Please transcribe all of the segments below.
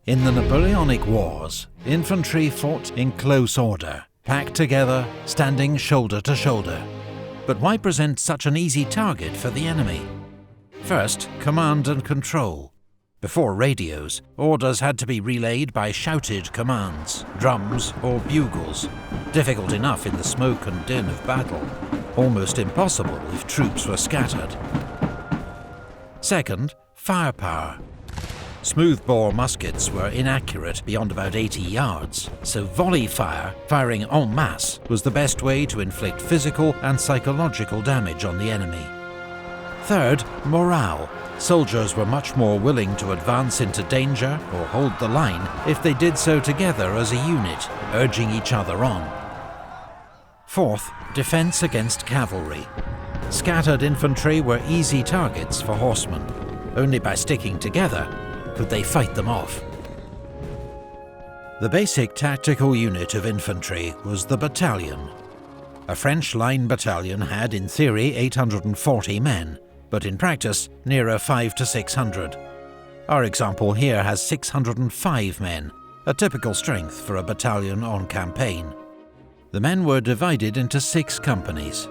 In the Napoleonic Wars, infantry fought in close order, packed together, standing shoulder to shoulder. But why present such an easy target for the enemy? First, command and control. Before radios, orders had to be relayed by shouted commands, drums or bugles. Difficult enough in the smoke and din of battle, almost impossible if troops were scattered. Second, firepower. Smoothbore muskets were inaccurate beyond about 80 yards, so volley fire, firing en masse, was the best way to inflict physical and psychological damage on the enemy. Third, morale. Soldiers were much more willing to advance into danger or hold the line if they did so together as a unit, urging each other on. Fourth, defense against cavalry. Scattered infantry were easy targets for horsemen. Only by sticking together could they fight them off. The basic tactical unit of infantry was the battalion. A French line battalion had, in theory, 840 men, but in practice, nearer 500 to 600. Our example here has 605 men, a typical strength for a battalion on campaign. The men were divided into 6 companies,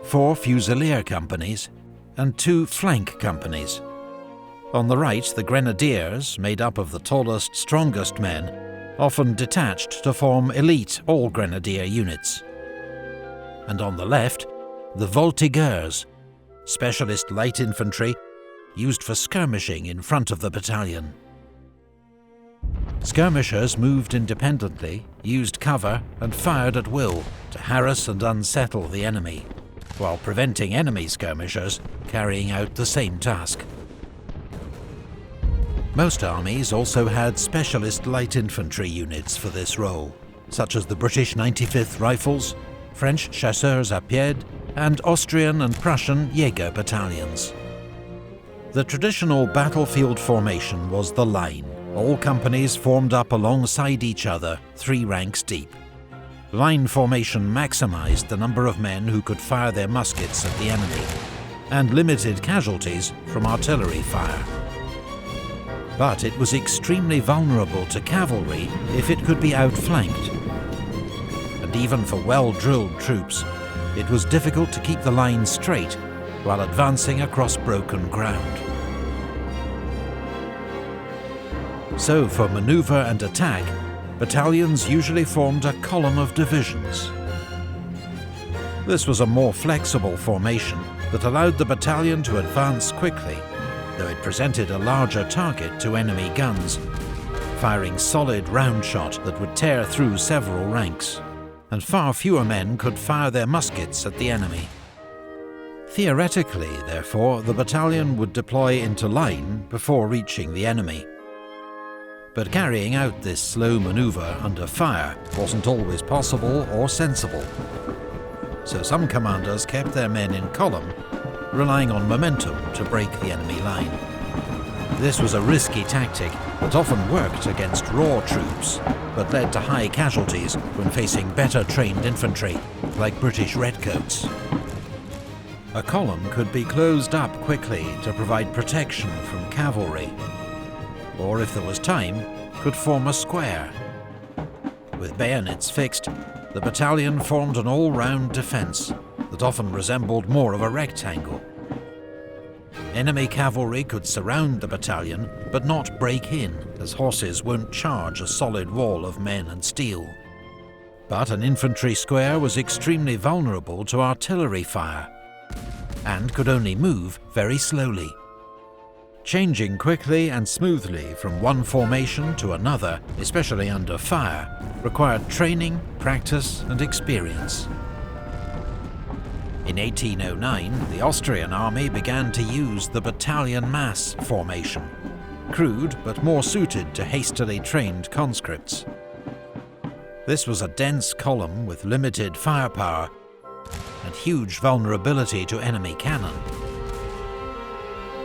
4 fusilier companies, and 2 flank companies. On the right, the grenadiers, made up of the tallest, strongest men, often detached to form elite all-grenadier units. And on the left, the voltigeurs, specialist light infantry used for skirmishing in front of the battalion. Skirmishers moved independently, used cover and fired at will to harass and unsettle the enemy, while preventing enemy skirmishers carrying out the same task. Most armies also had specialist light infantry units for this role, such as the British 95th Rifles, French Chasseurs à Pied, and Austrian and Prussian Jaeger battalions. The traditional battlefield formation was the line, all companies formed up alongside each other, 3 ranks deep. Line formation maximised the number of men who could fire their muskets at the enemy, and limited casualties from artillery fire. But it was extremely vulnerable to cavalry if it could be outflanked. And even for well-drilled troops, it was difficult to keep the line straight while advancing across broken ground. So for manoeuvre and attack, battalions usually formed a column of divisions. This was a more flexible formation that allowed the battalion to advance quickly, though it presented a larger target to enemy guns, firing solid round shot that would tear through several ranks, and far fewer men could fire their muskets at the enemy. Theoretically, therefore, the battalion would deploy into line before reaching the enemy. But carrying out this slow manoeuvre under fire wasn't always possible or sensible. So some commanders kept their men in column, relying on momentum to break the enemy line. This was a risky tactic that often worked against raw troops, but led to high casualties when facing better trained infantry, like British redcoats. A column could be closed up quickly to provide protection from cavalry, or if there was time, could form a square. With bayonets fixed, the battalion formed an all-round defence that often resembled more of a rectangle. Enemy cavalry could surround the battalion, but not break in, as horses won't charge a solid wall of men and steel. But an infantry square was extremely vulnerable to artillery fire, and could only move very slowly. Changing quickly and smoothly from one formation to another, especially under fire, required training, practice, and experience. In 1809, the Austrian army began to use the battalion mass formation, crude but more suited to hastily trained conscripts. This was a dense column with limited firepower and huge vulnerability to enemy cannon.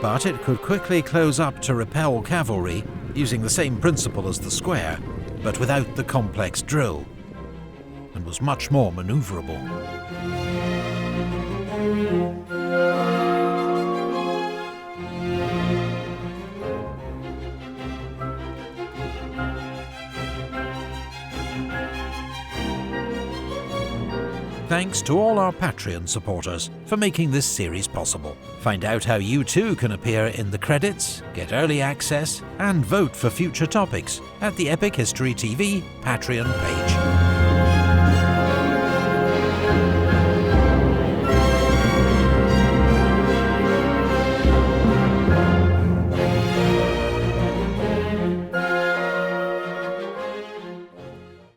But it could quickly close up to repel cavalry using the same principle as the square, but without the complex drill, and was much more manoeuvrable. Thanks to all our Patreon supporters for making this series possible. Find out how you too can appear in the credits, get early access, and vote for future topics at the Epic History TV Patreon page.